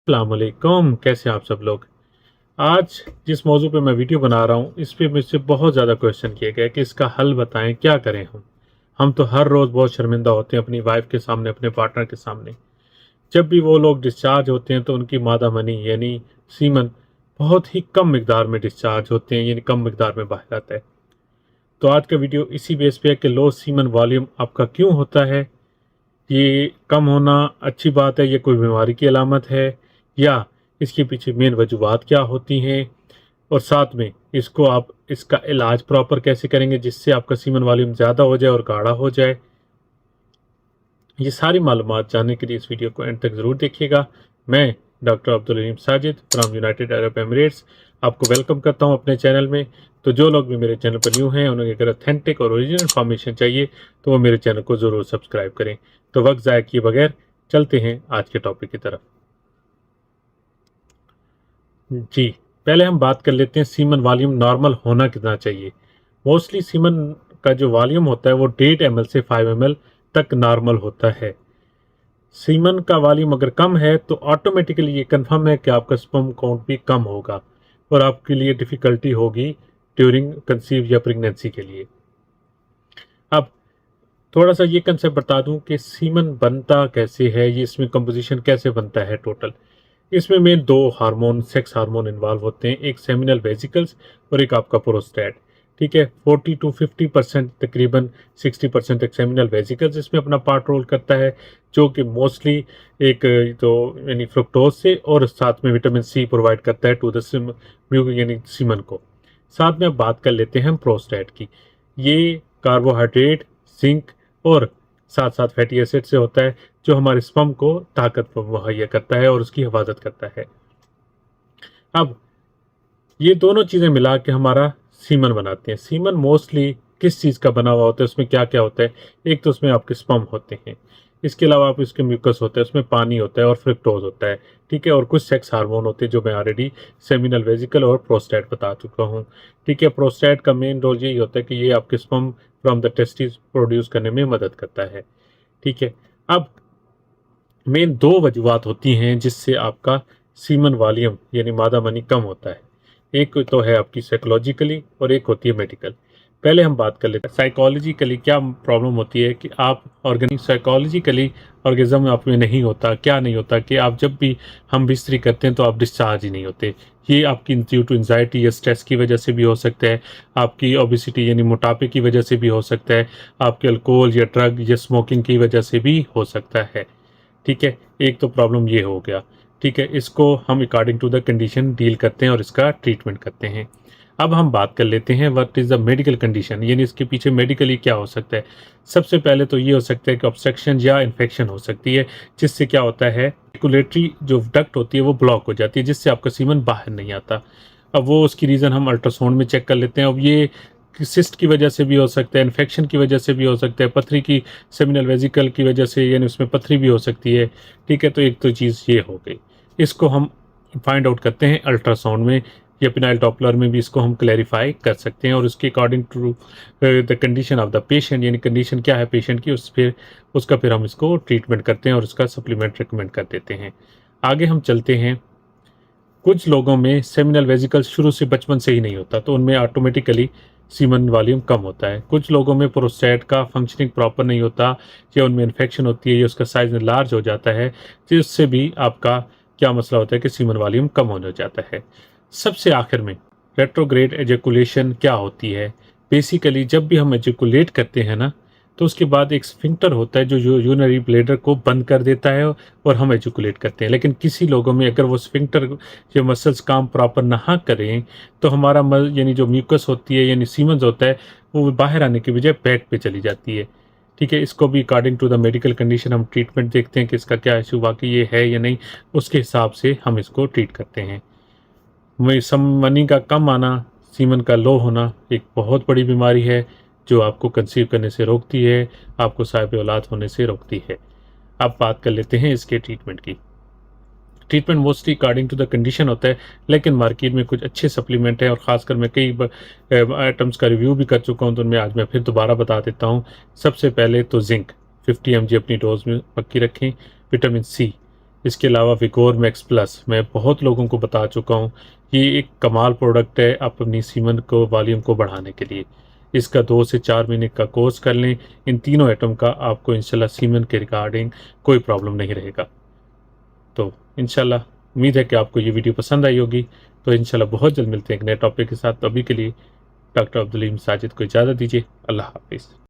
अस्सलामुअलैकुम, कैसे हैं आप सब लोग। आज जिस मौजू पे मैं वीडियो बना रहा हूँ इस पे मुझसे बहुत ज़्यादा क्वेश्चन किए गए कि इसका हल बताएं, क्या करें हम तो हर रोज़ बहुत शर्मिंदा होते हैं अपनी वाइफ के सामने, अपने पार्टनर के सामने। जब भी वो लोग डिस्चार्ज होते हैं तो उनकी मादा मनी यानी सीमन बहुत ही कम मिकदार में डिस्चार्ज होते हैं, यानी कम मिकदार में बाहर आता है। तो आज का वीडियो इसी बेस पे है कि लो सीमन वॉल्यूम आपका क्यों होता है, ये कम होना अच्छी बात है, ये कोई बीमारी की अलामत है, या इसके पीछे मेन वजूहात क्या होती हैं, और साथ में इसका इलाज प्रॉपर कैसे करेंगे जिससे आपका सीमन वॉल्यूम ज़्यादा हो जाए और गाढ़ा हो जाए। ये सारी मालूमात जानने के लिए इस वीडियो को एंड तक ज़रूर देखिएगा। मैं doctor Abdul Rahim Sajid from United Arab Emirates आपको वेलकम करता हूं अपने चैनल में। तो जो लोग भी मेरे चैनल पर न्यू हैं, उन्हें अगर ऑथेंटिक और ओरिजिनल इन्फॉर्मेशन चाहिए तो वो मेरे चैनल को ज़रूर सब्सक्राइब करें। तो वक्त ज़ाया किए बगैर चलते हैं आज के टॉपिक की तरफ। जी, पहले हम बात कर लेते हैं सीमन वॉल्यूम नॉर्मल होना कितना चाहिए। मोस्टली सीमन का जो वॉल्यूम होता है वो 1.5 ml से 5 ml तक नॉर्मल होता है। सीमन का वॉल्यूम अगर कम है तो ऑटोमेटिकली ये कंफर्म है कि आपका स्पर्म काउंट भी कम होगा और आपके लिए डिफ़िकल्टी होगी ड्यूरिंग कंसीव या प्रेगनेंसी के लिए। अब थोड़ा सा ये कंसेप्ट बता दूं कि सीमन बनता कैसे है, ये इसमें कंपोजिशन कैसे बनता है टोटल। इसमें मेन दो हार्मोन, सेक्स हार्मोन इन्वॉल्व होते हैं, एक सेमिनल वेसिकल्स और एक आपका प्रोस्टेट। ठीक है, 40 to 50% तकरीबन 60% एक सेमिनल वेसिकल्स इसमें अपना पार्ट रोल करता है, जो कि मोस्टली एक तो यानी फ्रुक्टोज से और साथ में विटामिन सी प्रोवाइड करता है टू द यानी सीमन को। साथ में अब बात कर लेते हैं हम प्रोस्टेट की। ये कार्बोहाइड्रेट, जिंक और साथ साथ फैटी एसिड से होता है, जो हमारे स्पर्म को ताकत मुहैया करता है और उसकी हिफाजत करता है। अब ये दोनों चीज़ें मिला के हमारा सीमन बनाते हैं। सीमन मोस्टली किस चीज़ का बना हुआ होता है, उसमें क्या क्या होता है। एक तो उसमें आपके स्पर्म होते हैं, इसके अलावा आप इसके म्यूकस होता है, उसमें पानी होता है और फ्रक्टोज होता है। ठीक है, और कुछ सेक्स हार्मोन होते हैं जो मैं ऑलरेडी सेमिनल वेजिकल और प्रोस्टेट बता चुका हूँ। ठीक है, प्रोस्टेट का मेन रोल यही होता है कि ये आपके sperm from the testis produce करने में मदद करता है। ठीक है, अब मेन दो वजूहत होती हैं जिससे आपका सीमन वॉल्यूम यानी मादा मनी कम होता है। एक तो है आपकी साइकोलॉजिकली और एक होती है मेडिकल। पहले हम बात कर लेते हैं साइकोलॉजिकली क्या प्रॉब्लम होती है कि आप साइकोलॉजिकली ऑर्गेजम आप में नहीं होता। क्या नहीं होता कि आप जब भी हम बिस्तरी करते हैं तो आप डिस्चार्ज ही नहीं होते। ये आपकी ड्यू टू एंजाइटी या स्ट्रेस की वजह से भी हो सकता है, आपकी ओबेसिटी यानी मोटापे की वजह से भी हो सकता है, आपके अल्कोहल या ड्रग या स्मोकिंग की वजह से भी हो सकता है। ठीक है, एक तो प्रॉब्लम ये हो गया। ठीक है, इसको हम according to the condition deal करते हैं और इसका ट्रीटमेंट करते हैं। अब हम बात कर लेते हैं what is the medical condition, यानी इसके पीछे मेडिकली क्या हो सकता है। सबसे पहले तो ये हो सकता है कि ऑब्स्ट्रक्शन या इन्फेक्शन हो सकती है, जिससे क्या होता है सर्कुलेटरी जो डक्ट होती है वो ब्लॉक हो जाती है, जिससे आपका सीमन बाहर नहीं आता। अब वो उसकी रीज़न हम अल्ट्रासाउंड में चेक कर लेते हैं। अब ये सिस्ट की वजह से भी हो सकता है, इन्फेक्शन की वजह से भी हो सकता है, पथरी की सेमिनल वेजिकल की वजह से यानी उसमें पथरी भी हो सकती है। ठीक है, तो एक तो चीज़ ये हो गई, इसको हम फाइंड आउट करते हैं अल्ट्रासाउंड में या पिनाइल डॉपलर में भी इसको हम क्लैरिफाई कर सकते हैं। और उसके according to the condition of the patient, यानी कंडीशन क्या है पेशेंट की, उसका फिर हम इसको ट्रीटमेंट करते हैं और उसका सप्लीमेंट रिकमेंड कर देते हैं। आगे हम चलते हैं। कुछ लोगों में सेमिनल वेजिकल शुरू से बचपन से ही नहीं होता, तो उनमें ऑटोमेटिकली सीमन वॉल्यूम कम होता है। कुछ लोगों में प्रोस्टेट का फंक्शनिंग प्रॉपर नहीं होता, या उनमें इन्फेक्शन होती है या उसका साइज लार्ज हो जाता है, जिससे भी आपका क्या मसला होता है कि सीमन वॉल्यूम कम होने जाता है। सबसे आखिर में रेट्रोग्रेड एजेकुलेशन क्या होती है। बेसिकली जब भी हम एजेकुलेट करते हैं ना, तो उसके बाद एक स्फिंक्टर होता है जो यूरिनरी ब्लैडर को बंद कर देता है और हम एजुकुलेट करते हैं। लेकिन किसी लोगों में अगर वो स्फिंक्टर जो मसल्स काम प्रॉपर ना करें तो हमारा यानी जो म्यूकस होती है यानी सीमन्स होता है वो बाहर आने की बजाय बैक पे चली जाती है। ठीक है, इसको भी according to the medical condition हम ट्रीटमेंट देखते हैं कि इसका क्या इशू वाकई ये है या नहीं, उसके हिसाब से हम इसको ट्रीट करते हैं। मनी का कम आना, सीमन का लो होना एक बहुत बड़ी बीमारी है जो आपको कंसीव करने से रोकती है, आपको साहिब औलाद होने से रोकती है। अब बात कर लेते हैं इसके ट्रीटमेंट की। Treatment mostly according to the condition होता है, लेकिन मार्केट में कुछ अच्छे सप्लीमेंट हैं और ख़ासकर मैं कई आइटम्स का रिव्यू भी कर चुका हूं, तो उनमें आज मैं फिर दोबारा बता देता हूं। सबसे पहले तो जिंक 50 mg अपनी डोज में पक्की रखें। विटामिन सी इसके अलावा विगोर मैक्स प्लस मैं बहुत लोगों को बता चुका हूँ, ये एक कमाल प्रोडक्ट है अपनी सीमन को वॉल्यूम को बढ़ाने के लिए। इसका 2 से 4 महीने का कोर्स कर लें, इन तीनों आइटम का आपको इंशाल्लाह सीमन के रिगार्डिंग कोई प्रॉब्लम नहीं रहेगा। तो इंशाल्लाह उम्मीद है कि आपको ये वीडियो पसंद आई होगी। तो इंशाल्लाह बहुत जल्द मिलते हैं एक नए टॉपिक के साथ। तो अभी के लिए डॉक्टर अब्दुल अलीम साजिद को इजाज़त दीजिए। अल्लाह हाफिज़।